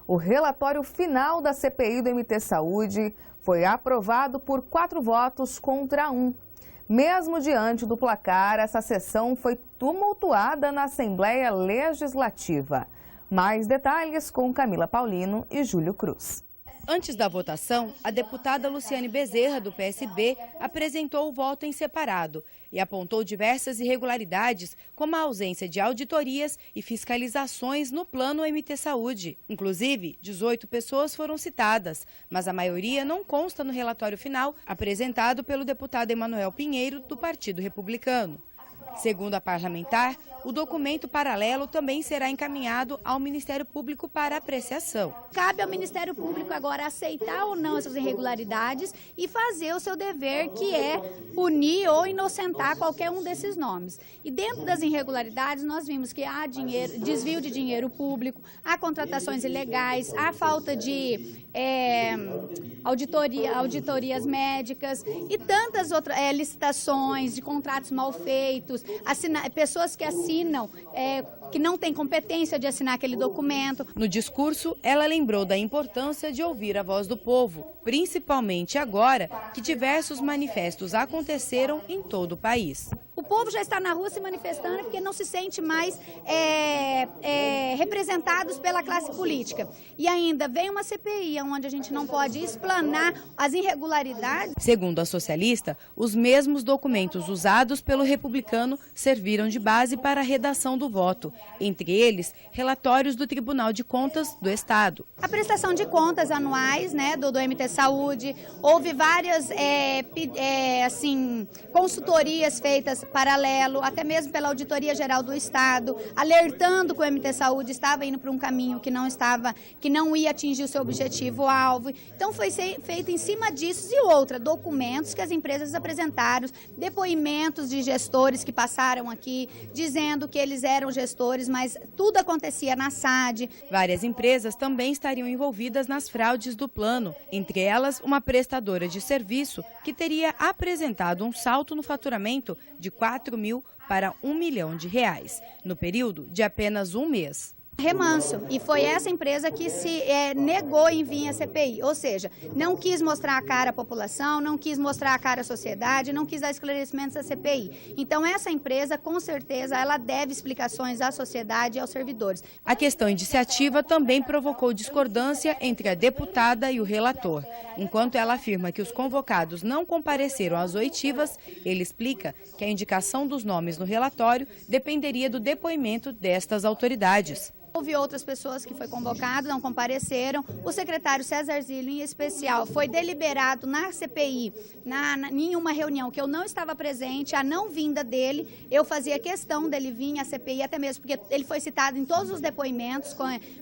O relatório final da CPI do MT Saúde foi aprovado por 4 votos contra 1. Mesmo diante do placar, essa sessão foi tumultuada na Assembleia Legislativa. Mais detalhes com Camila Paulino e Júlio Cruz. Antes da votação, a deputada Luciane Bezerra, do PSB, apresentou o voto em separado e apontou diversas irregularidades, como a ausência de auditorias e fiscalizações no plano MT Saúde. Inclusive, 18 pessoas foram citadas, mas a maioria não consta no relatório final apresentado pelo deputado Emanuel Pinheiro, do Partido Republicano. Segundo a parlamentar, o documento paralelo também será encaminhado ao Ministério Público para apreciação. Cabe ao Ministério Público agora aceitar ou não essas irregularidades e fazer o seu dever, que é punir ou inocentar qualquer um desses nomes. E dentro das irregularidades nós vimos que há desvio de dinheiro público, há contratações ilegais, há falta de auditorias médicas e tantas outras licitações de contratos mal feitos, pessoas que assinam, que não têm competência de assinar aquele documento. No discurso, ela lembrou da importância de ouvir a voz do povo, principalmente agora que diversos manifestos aconteceram em todo o país. O povo já está na rua se manifestando porque não se sente mais representados pela classe política. E ainda vem uma CPI, onde a gente não pode explanar as irregularidades. Segundo a socialista, os mesmos documentos usados pelo republicano serviram de base para a redação do voto. Entre eles, relatórios do Tribunal de Contas do Estado. A prestação de contas anuais, do MT Saúde, houve várias consultorias feitas paralelo, até mesmo pela Auditoria Geral do Estado, alertando que o MT Saúde estava indo para um caminho que não ia atingir o seu objetivo-alvo. Então foi feito em cima disso e documentos que as empresas apresentaram, depoimentos de gestores que passaram aqui, dizendo que eles eram gestores, mas tudo acontecia na SAD. Várias empresas também estariam envolvidas nas fraudes do plano, entre elas uma prestadora de serviço que teria apresentado um salto no faturamento de 4 mil para 1 milhão de reais, no período de apenas um mês. Remanso, e foi essa empresa que se negou em vir à CPI, ou seja, não quis mostrar a cara à população, não quis mostrar a cara à sociedade, não quis dar esclarecimentos à CPI. Então essa empresa, com certeza, ela deve explicações à sociedade e aos servidores. A questão indiciativa também provocou discordância entre a deputada e o relator. Enquanto ela afirma que os convocados não compareceram às oitivas, ele explica que a indicação dos nomes no relatório dependeria do depoimento destas autoridades. Houve outras pessoas que foi convocado, não compareceram. O secretário César Zillo, em especial, foi deliberado na CPI, em uma reunião que eu não estava presente, a não vinda dele. Eu fazia questão dele vir à CPI, até mesmo porque ele foi citado em todos os depoimentos,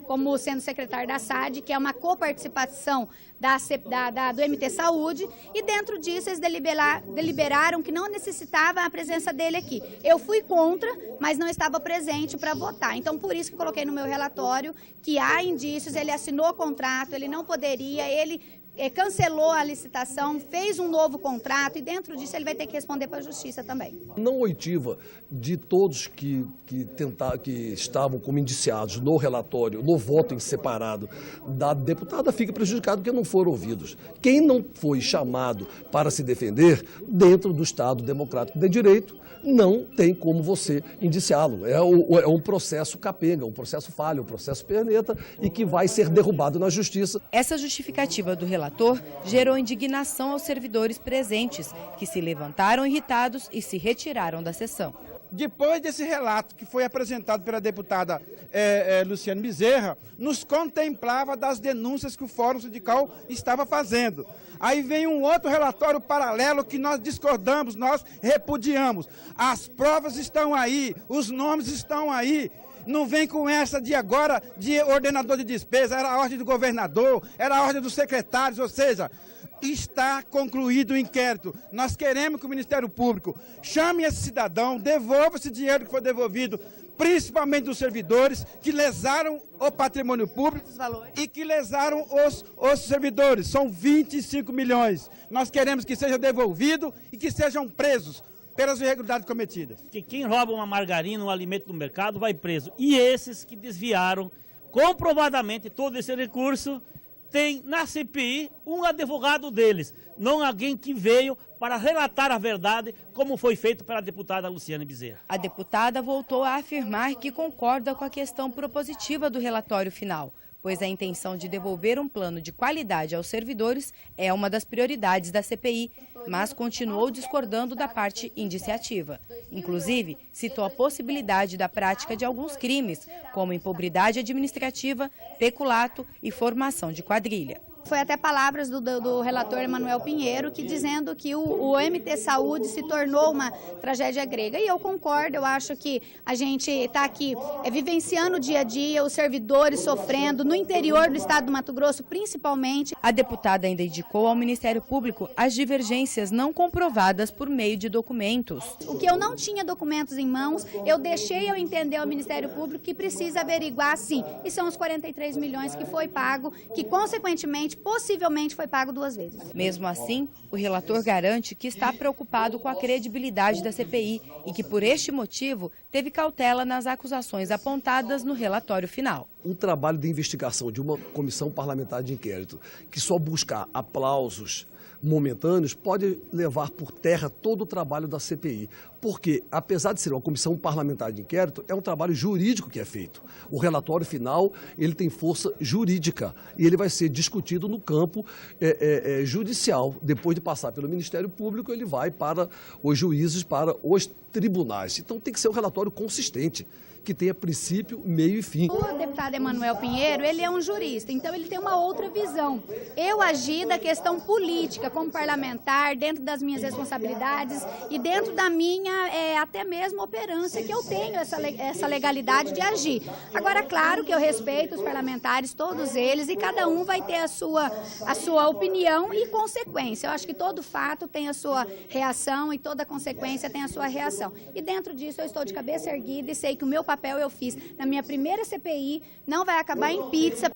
como sendo secretário da SAD, que é uma coparticipação do MT Saúde, e dentro disso eles deliberaram que não necessitava a presença dele aqui. Eu fui contra, mas não estava presente para votar. Então, por isso que coloquei no meu relatório que há indícios, ele assinou o contrato, ele não poderia, ele cancelou a licitação, fez um novo contrato e dentro disso ele vai ter que responder para a justiça também. Não oitiva de todos que estavam como indiciados no relatório, no voto em separado da deputada, fica prejudicado porque não foram ouvidos. Quem não foi chamado para se defender dentro do Estado Democrático de Direito, não tem como você indiciá-lo. É um processo capenga, um processo falho, um processo perneta e que vai ser derrubado na justiça. Essa justificativa do relator gerou indignação aos servidores presentes, que se levantaram irritados e se retiraram da sessão. Depois desse relato que foi apresentado pela deputada Luciane Bezerra, nos contemplava das denúncias que o Fórum Sindical estava fazendo. Aí vem um outro relatório paralelo que nós discordamos, nós repudiamos. As provas estão aí, os nomes estão aí. Não vem com essa de agora de ordenador de despesa, era a ordem do governador, era a ordem dos secretários, ou seja, está concluído o inquérito. Nós queremos que o Ministério Público chame esse cidadão, devolva esse dinheiro que foi devolvido, principalmente dos servidores que lesaram o patrimônio público e que lesaram os servidores. São 25 milhões. Nós queremos que seja devolvido e que sejam presos pelas irregularidades cometidas. Que quem rouba uma margarina, um alimento do mercado, vai preso. E esses que desviaram comprovadamente todo esse recurso tem na CPI um advogado deles, não alguém que veio para relatar a verdade, como foi feito pela deputada Luciane Bezerra. A deputada voltou a afirmar que concorda com a questão propositiva do relatório final, pois a intenção de devolver um plano de qualidade aos servidores é uma das prioridades da CPI, mas continuou discordando da parte indiciativa. Inclusive, citou a possibilidade da prática de alguns crimes, como impobridade administrativa, peculato e formação de quadrilha. Foi até palavras do relator Emanuel Pinheiro, que dizendo que o MT Saúde se tornou uma tragédia grega. E eu concordo, eu acho que a gente está aqui vivenciando o dia a dia, os servidores sofrendo, no interior do estado do Mato Grosso principalmente. A deputada ainda indicou ao Ministério Público as divergências não comprovadas por meio de documentos. O que eu não tinha documentos em mãos, eu deixei eu entender ao Ministério Público que precisa averiguar sim. E são os 43 milhões que foi pago, que consequentemente possivelmente foi pago 2 vezes. Mesmo assim, o relator garante que está preocupado com a credibilidade da CPI e que, por este motivo, teve cautela nas acusações apontadas no relatório final. Um trabalho de investigação de uma comissão parlamentar de inquérito que só buscar aplausos momentâneos pode levar por terra todo o trabalho da CPI. Porque, apesar de ser uma comissão parlamentar de inquérito, é um trabalho jurídico que é feito. O relatório final, ele tem força jurídica e ele vai ser discutido no campo judicial. Depois de passar pelo Ministério Público, ele vai para os juízes, para os tribunais. Então tem que ser um relatório consistente, que tenha princípio, meio e fim. O deputado Emanuel Pinheiro, ele é um jurista, então ele tem uma outra visão. Eu agi da questão política como parlamentar, dentro das minhas responsabilidades e dentro da minha, até mesmo, operância, que eu tenho essa legalidade de agir. Agora, claro que eu respeito os parlamentares, todos eles, e cada um vai ter a sua opinião e consequência. Eu acho que todo fato tem a sua reação e toda consequência tem a sua reação. E dentro disso eu estou de cabeça erguida e sei que o meu papel eu fiz na minha primeira CPI, não vai acabar em pizza.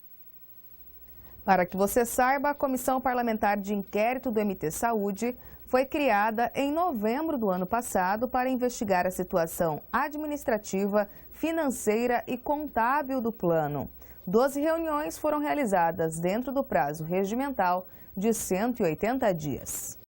Para que você saiba, a Comissão Parlamentar de Inquérito do MT Saúde foi criada em novembro do ano passado para investigar a situação administrativa, financeira e contábil do plano. 12 reuniões foram realizadas dentro do prazo regimental de 180 dias.